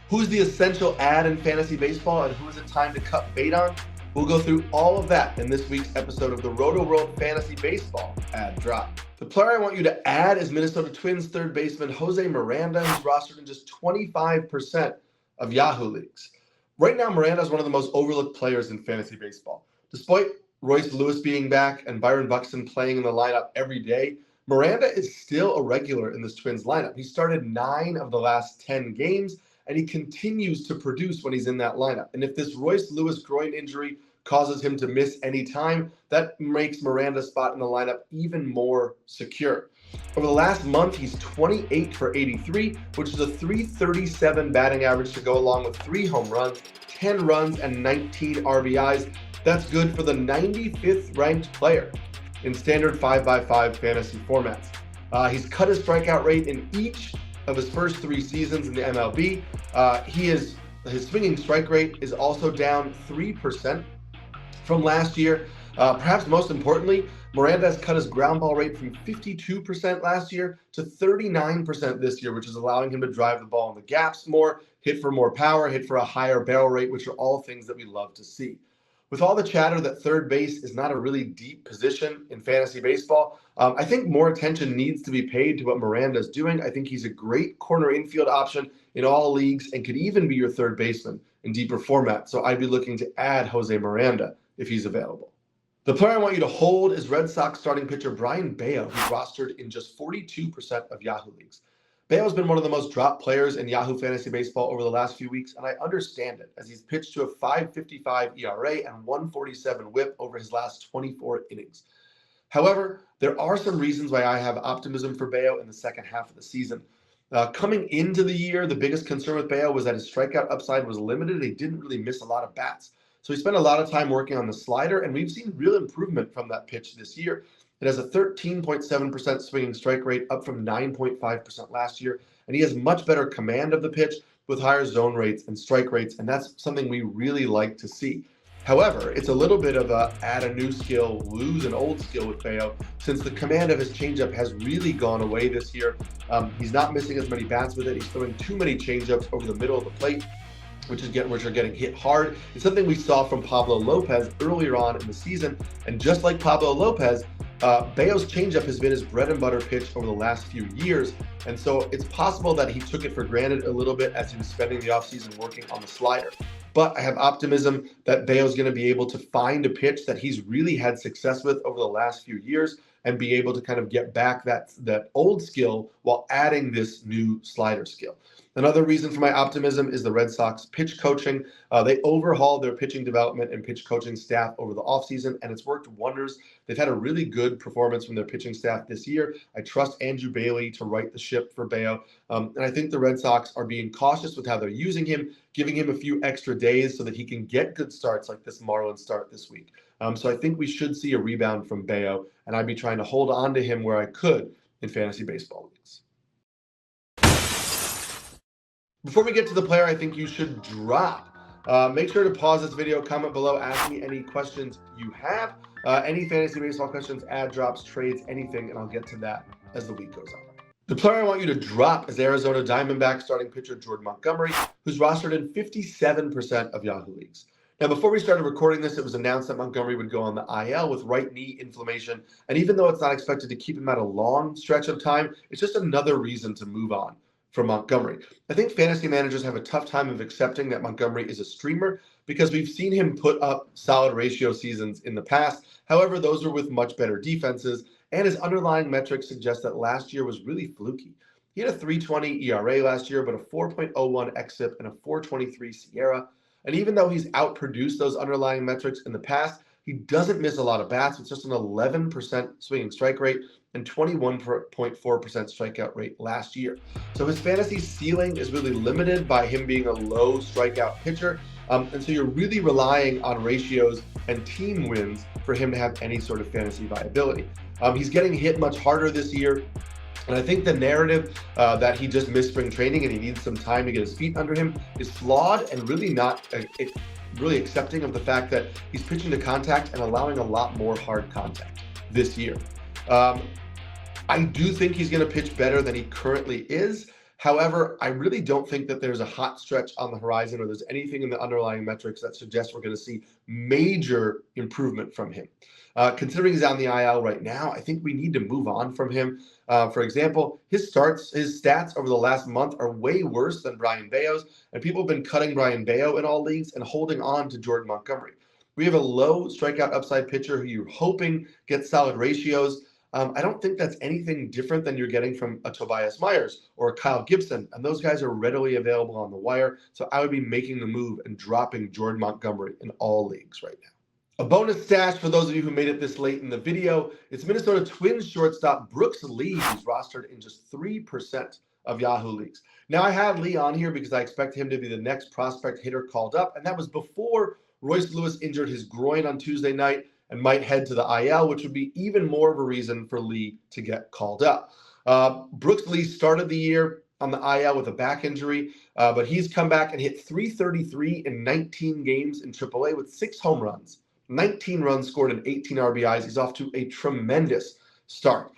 Who's the essential ad in fantasy baseball, and who is it time to cut bait on? We'll go through all of that in this week's episode of the Rotoworld Fantasy Baseball Ad Drop. The player I want you to add is Minnesota Twins third baseman Jose Miranda, who's rostered in just 25% of Yahoo leagues. Right now, Miranda is one of the most overlooked players in fantasy baseball. Despite Royce Lewis being back and Byron Buxton playing in the lineup every day, Miranda is still a regular in this Twins lineup. He started 9 of the last 10 games, and he continues to produce when he's in that lineup. And if this Royce Lewis groin injury causes him to miss any time, that makes Miranda's spot in the lineup even more secure. Over the last month, he's 28 for 83, which is a .337 batting average to go along with 3 home runs, 10 runs, and 19 RBIs. That's good for the 95th ranked player in standard 5x5 fantasy formats. He's cut his strikeout rate in each of his first 3 seasons in the MLB. His swinging strike rate is also down 3% from last year. Perhaps most importantly, Miranda has cut his ground ball rate from 52% last year to 39% this year, which is allowing him to drive the ball in the gaps more, hit for more power, hit for a higher barrel rate, which are all things that we love to see. With all the chatter that third base is not a really deep position in fantasy baseball, I think more attention needs to be paid to what Miranda is doing. I think he's a great corner infield option in all leagues and could even be your third baseman in deeper formats. So I'd be looking to add Jose Miranda if he's available. The player I want you to hold is Red Sox starting pitcher Brian Beo, who's rostered in just 42% of Yahoo leagues. Beo's been one of the most dropped players in Yahoo Fantasy Baseball over the last few weeks, and I understand it, as he's pitched to a .555 ERA and 147 WHIP over his last 24 innings. However, there are some reasons why I have optimism for Beo in the second half of the season. Coming into the year, the biggest concern with Beo was that his strikeout upside was limited. He didn't really miss a lot of bats. So he spent a lot of time working on the slider, and we've seen real improvement from that pitch this year. It has a 13.7% swinging strike rate, up from 9.5% last year, and he has much better command of the pitch with higher zone rates and strike rates, and that's something we really like to see. However, it's a little bit of a add a new skill, lose an old skill with Beo, since the command of his changeup has really gone away this year. He's not missing as many bats with it. He's throwing too many changeups over the middle of the plate, which are getting hit hard. It's something we saw from Pablo Lopez earlier on in the season, and just like Pablo Lopez, Beo's changeup has been his bread and butter pitch over the last few years, and so it's possible that he took it for granted a little bit as he was spending the offseason working on the slider. But I have optimism that Beo's going to be able to find a pitch that he's really had success with over the last few years and be able to kind of get back that old skill while adding this new slider skill. Another reason for my optimism is the Red Sox pitch coaching. They overhauled their pitching development and pitch coaching staff over the offseason, and it's worked wonders. They've had a really good performance from their pitching staff this year. I trust Andrew Bailey to right the ship for Beo, and I think the Red Sox are being cautious with how they're using him, giving him a few extra days so that he can get good starts like this Marlins start this week. So I think we should see a rebound from Beo, and I'd be trying to hold on to him where I could in fantasy baseball leagues. Before we get to the player I think you should drop, make sure to pause this video, comment below, ask me any questions you have, any fantasy baseball questions, ad drops, trades, anything, and I'll get to that as the week goes on. The player I want you to drop is Arizona Diamondbacks starting pitcher Jordan Montgomery, who's rostered in 57% of Yahoo leagues. Now, before we started recording this, it was announced that Montgomery would go on the IL with right knee inflammation, and even though it's not expected to keep him out a long stretch of time, it's just another reason to move on from Montgomery. I think fantasy managers have a tough time of accepting that Montgomery is a streamer because we've seen him put up solid ratio seasons in the past. However, those are with much better defenses, and his underlying metrics suggest that last year was really fluky. He had a .320 ERA last year, but a 4.01 xFIP and a .423 SIERA. And even though he's outproduced those underlying metrics in the past, he doesn't miss a lot of bats with just an 11% swinging strike rate and 21.4% strikeout rate last year. So his fantasy ceiling is really limited by him being a low strikeout pitcher. And so you're really relying on ratios and team wins for him to have any sort of fantasy viability. He's getting hit much harder this year. And I think the narrative that he just missed spring training and he needs some time to get his feet under him is flawed and really not really accepting of the fact that he's pitching to contact and allowing a lot more hard contact this year. I do think he's going to pitch better than he currently is. However, I really don't think that there's a hot stretch on the horizon or there's anything in the underlying metrics that suggests we're going to see major improvement from him. Considering he's on the IL right now, I think we need to move on from him. For example, his stats over the last month are way worse than Brian Beo's, and people have been cutting Brian Beo in all leagues and holding on to Jordan Montgomery. We have a low strikeout upside pitcher who you're hoping gets solid ratios. I don't think that's anything different than you're getting from a Tobias Myers or a Kyle Gibson, and those guys are readily available on the wire, so I would be making the move and dropping Jordan Montgomery in all leagues right now. A bonus stash for those of you who made it this late in the video, it's Minnesota Twins shortstop Brooks Lee, who's rostered in just 3% of Yahoo leagues. Now, I had Lee on here because I expect him to be the next prospect hitter called up, and that was before Royce Lewis injured his groin on Tuesday night and might head to the IL, which would be even more of a reason for Lee to get called up. Brooks Lee started the year on the IL with a back injury, but he's come back and hit .333 in 19 games in AAA with 6 home runs. 19 runs scored and 18 RBIs. He's off to a tremendous start.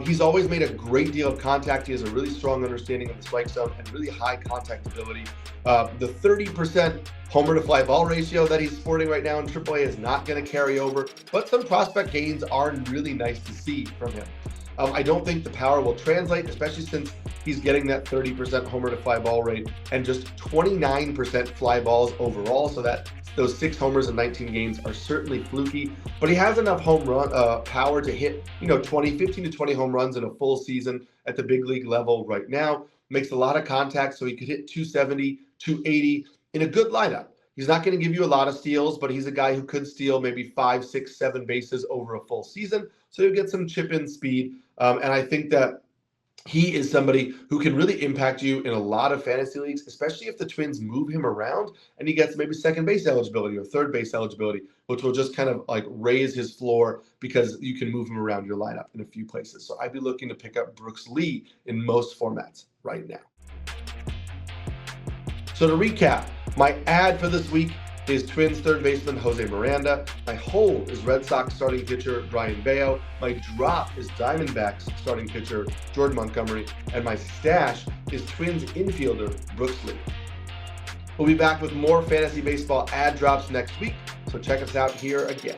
He's always made a great deal of contact. He has a really strong understanding of the strike zone and really high contact ability. The 30% homer to fly ball ratio that he's sporting right now in AAA is not going to carry over, but some prospect gains are really nice to see from him. I don't think the power will translate, especially since he's getting that 30% homer to fly ball rate and just 29% fly balls overall, so that those 6 homers in 19 games are certainly fluky, but he has enough home run power to hit 15 to 20 home runs in a full season at the big league level right now. Makes a lot of contact, so he could hit 270, 280 in a good lineup. He's not going to give you a lot of steals, but he's a guy who could steal maybe 5, 6, 7 bases over a full season, so you'll get some chip-in speed, and I think that he is somebody who can really impact you in a lot of fantasy leagues, especially if the Twins move him around and he gets maybe second base eligibility or third base eligibility, which will just kind of like raise his floor because you can move him around your lineup in a few places. So I'd be looking to pick up Brooks Lee in most formats right now. So to recap, my ad for this week is Twins third baseman Jose Miranda. My hold is Red Sox starting pitcher Brian Beo. My drop is Diamondbacks starting pitcher Jordan Montgomery. And my stash is Twins infielder Brooks Lee. We'll be back with more fantasy baseball ad drops next week, so check us out here again.